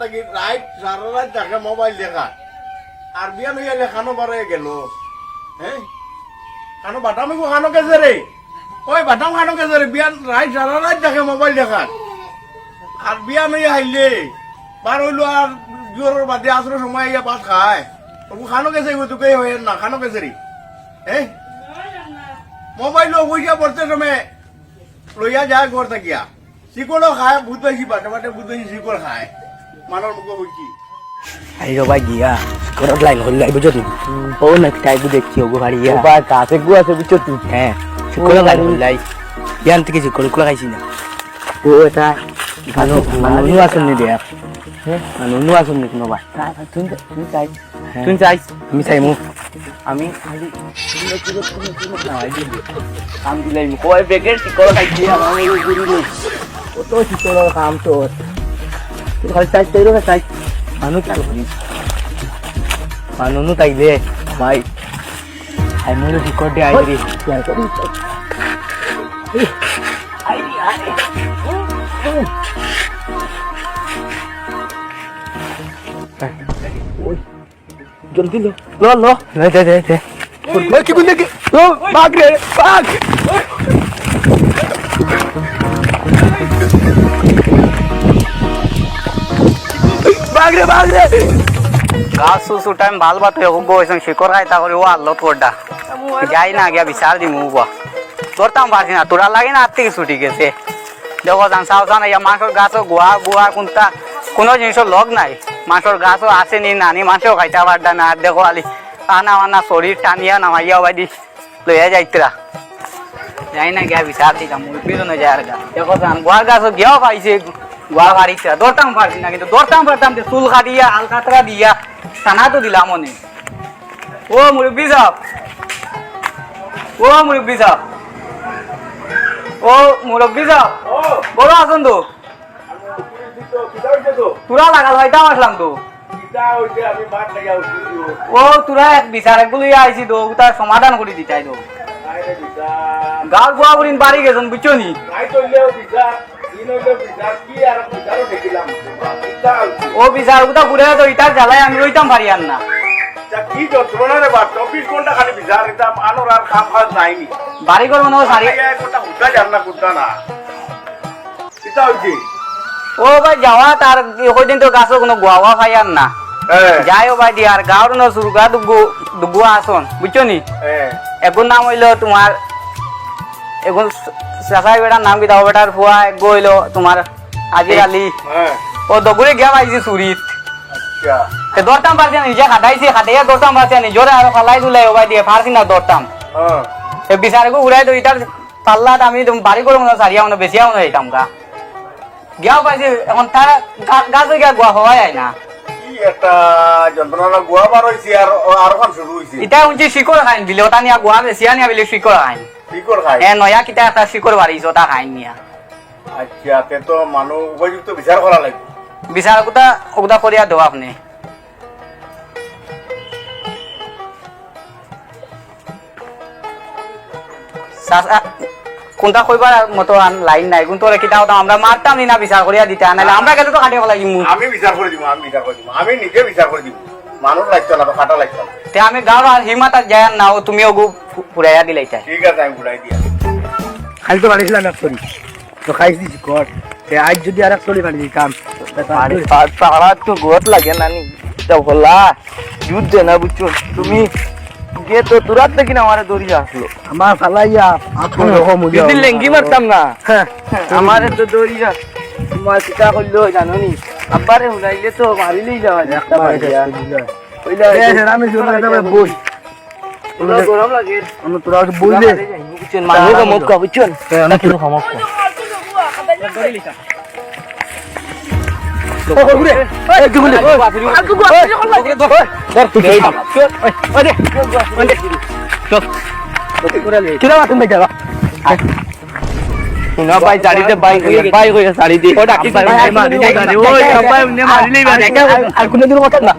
থাকি রাইট সারা রাত থাকে মোবাইল দেখা আর বিয়া লইয়া লেখানো বারে গেল হ্যাঁ খানো বাটাম খানো কেছে রে ওই বাটাম খানো কেছে রে বিয়া রাইট সারা রাত থাকে মোবাইল দেখা আর বিয়া লইয়া আইলে বার হইলো আর জোরের বাদে আসর সময় ইয়া ভাত খায় ওকে খানো কেছে তোকে হয়ে না খানো কেছে রে হ্যাঁ মোবাইল পয়সা পড়তে সময় লইয়া যায় ঘর থাকিয়া শিকড়ও খায় ভূত বেশি বাটে বাটে ভূত বেশি শিকড় খায় মানর মুখ হইছি আই রবা গিয়া করত লাইন হল লাই বুঝছো তুই ও না টাই বু দেখছি ওগো ভাড়ি ইয়া বা কাছে গু আছে বুঝছো তুই হ্যাঁ শিকড় লাইন হল লাই ইয়ান থেকে শিকড় কুলা খাইছি না ও এটা মানু মানু আসুন নি দেয়া হ্যাঁ মানু আসুন নি কোনো বা তুই চাই তুই চাই আমি চাই মু আমি খালি কাম দিলাই কয় বেগের টিকল খাইছি আমার গুরু লই কত টিকল কাম তো তুই খালি চাই তুই রে চাই মানু কি করি মানু নু তাইলে ভাই আই মনে শিকড় দে আই রে চাই করি জলদি লো লো লো দে দে দে ওই কি গুলি ও ভাগ রে ভাগ ভাগ রে গাছ সুসু টাইম ভাল বাত গো হইছন শিকড় খাইতা করি ও আল্লত করডা যাই না গিয়া বিচার দি মু বা তোরতাম পারছি না তোরা লাগে না আত্মিক ছুটি গেছে দেখো জান চাও চান ইয়া মাছর গাছও গুয়া গুয়া কোনটা কোনো জিনিসের লগ নাই মাছর গাছও আছে নি নানি মাছেও খাইতা পারডা না আর দেখো আলি আনা আনা শরীর টানিয়া নামাইয়া বাইদি লইয়া যাইতরা যাই না গিয়া বিচার দিতাম মুই পিছনে যায় আর গা দেখো জান গুয়ার গাছও গিয়াও পাইছে গুয়া বাড়িছে দৌড়তাম পারছি না কিন্তু দৌড়তাম পারতাম যে চুল কাটিয়া আলকাতরা দিয়া টানা তো দিলাম মনে ও মুরব্বী সাহেব ও মুরব্বী সাহেব ও মুরব্বী সাহেব বলো আসুন তো তোরা লাগাল হয়তাম আসলাম তো ও তোরা এক বিচার একগুলো আইসি তো তার সমাধান করে দিতাই তো গাল গোয়া করিন বাড়ি গেছেন বুঝছো নি ও বিচার কোথা ঘুরে তো ইটার জ্বালায় আমি রইতাম পারি আর না কি যন্ত্রণা রে বা 24 ঘন্টা খালি বিচার এটা আনোর আর কাম কাজ নাইনি বাড়ি করবো না সারি একটা হুদা জান না কুদা না এটা হইছে ও ভাই যাওয়া তার ওইদিন তো গাছও কোনো গোয়া খাই আর না যাই ও ভাই দিয়ার গাঁর ন সুরগা দুগুয়া আসন বুঝছো নি এখন নাম হইলো তোমার এখন চাচাই বেটার নাম কি দাও বেটার ফুয়া এক হইলো তোমার আজির আলী ও দগুরে গিয়া পাইছি চুরিত দৌড়তাম পারছি না নিজে খাটাইছি খাটাইয়া দৌড়তাম পারছি না নিজরে আরো খালাই দুলাই ও ভাই দিয়ে পারছি না দৌড়তাম বিচারকে উড়াই তো ইটার পাল্লাত আমি বাড়ি করবো না সারিয়া মানে বেশিয়াও না যাইতাম গা গিয়াও পাইছি এখন তারা গাছে গিয়া গোয়া হওয়াই আয় না একটা যন্ত্রণা গোয়া বার হইছে আর আর কোন শুরু হইছে এটা উঞ্চি শিকড় খাইন বিলে ওটা নিয়া গোয়া বেশিয়া নিয়া বিলে শিকড় খাইন শিকড় খায় হ্যাঁ নয়া কিতা একটা শিকড় বাড়িছে ওটা খাইন নিয়া আচ্ছা তে তো মানুষ উপযুক্ত বিচার করা লাগবে বিচার কোথা ওটা করিয়া দেও আপনি কোনটা কইবার মতো লাইন নাই কোন তোরে কিতা হতাম আমরা মারতাম নি না বিচার করিয়া দিতে নাহলে আমরা গেলে তো কাটিয়া লাগি আমি বিচার করে দিব আমি নিজে বিচার করে দিব মানুষ লাগতো না তো কাটা লাগতো না তে আমি গাঁর আর হিমাতা যায় না ও তুমি ওগু পুরাইয়া দিলাইতা ঠিক আছে আমি বুড়াই দিয়া খালি তো বাড়িছিলাম এক করি তো খাইছি কর আজ যদি আর এক চলি বাড়ি দিতাম পাড়া তো গোট লাগে নানি এটা ভোলা যুদ্ধ না বুঝছো তুমি গিয়ে তো তুরাত দেখি না আমার দৌড়িয়ে আসলো আমার ফালাইয়া যদি লেঙ্গি মারতাম না আমার তো দৌড়িয়া তোমার চিতা করলো জানো নি আব্বারে হুনাইলে তো মারিলেই যাওয়া আমি বই গরম লাগে তোরা বইলে মানুষ মুখ বুঝছেন অনেক সমস্যা কোনদিন করতাম না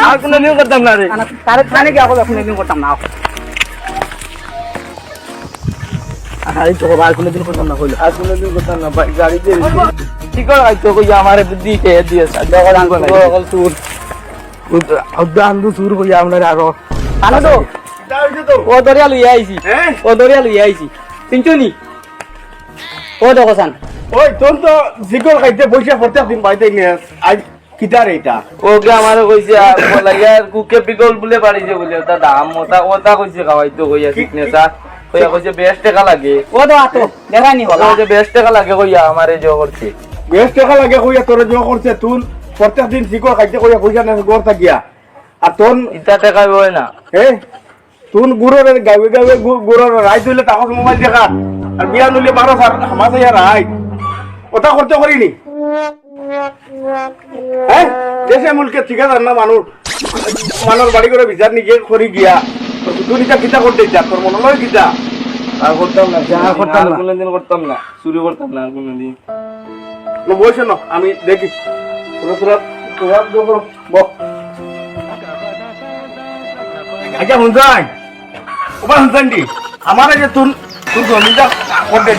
আর কোনদিন করতাম না রে তারে থানে কি এখন কোনদিন করতাম না আর কোনদিন করতাম না হইলো আর কোনদিন করতাম না গাড়িতে শিকড় খাইতো কইয়া আমার বুদ্ধি কে দিয়েছে অকল সুর আন্দু সুর কইয়া আপনার আরো আনো তো কিতা হইছে তো ও দরিয়া লইয়া আইছি হ্যাঁ ও দরিয়া লইয়া আইছি চিনছো নি ও দেখো সান ওই তোর তো জিকর খাইতে পয়সা প্রত্যেক দিন পাইতে নিয়ে আজ কিতার এটা ওকে আমার কইছে বলাইয়া কুকে পিকল বলে পারিছে বলে ওটা দাম ওটা কইছে খাওয়াইতো কইয়া ফিটনেসা কইয়া কইছে 20 টাকা লাগে ও তো আতো দেখানি বলা কইছে 20 টাকা লাগে কইয়া আমারে জো করছে 20 টাকা লাগে কইয়া তোরে জমা করছে তুই প্রত্যেক দিন জিকর খাইতে কইয়া পয়সা না গড় থাকিয়া আর তোর ইটা টাকা হয় না তুন গুড়ের গাবে গাবে গুড়ের রাই দিলে তাকস মোবাইল দেখা আর বিয়া নইলে 12 আর হামাতে আর রাই ওটা করতে করিনি দেশে মুলকে ঠিকাদার না মানুষ বাড়ি করে বিচার নিজে করি গিয়া তুই নিটা কিতা করতে যা তোর মনে লয় কিতা আর করতাম না কোনদিন করতাম না চুরি করতাম না কোনদিন বলছ না আমি দেখি তোরা আচ্ছা শুনছাই ওবা শুনছান দি আমার যে তুন জমিটা করতে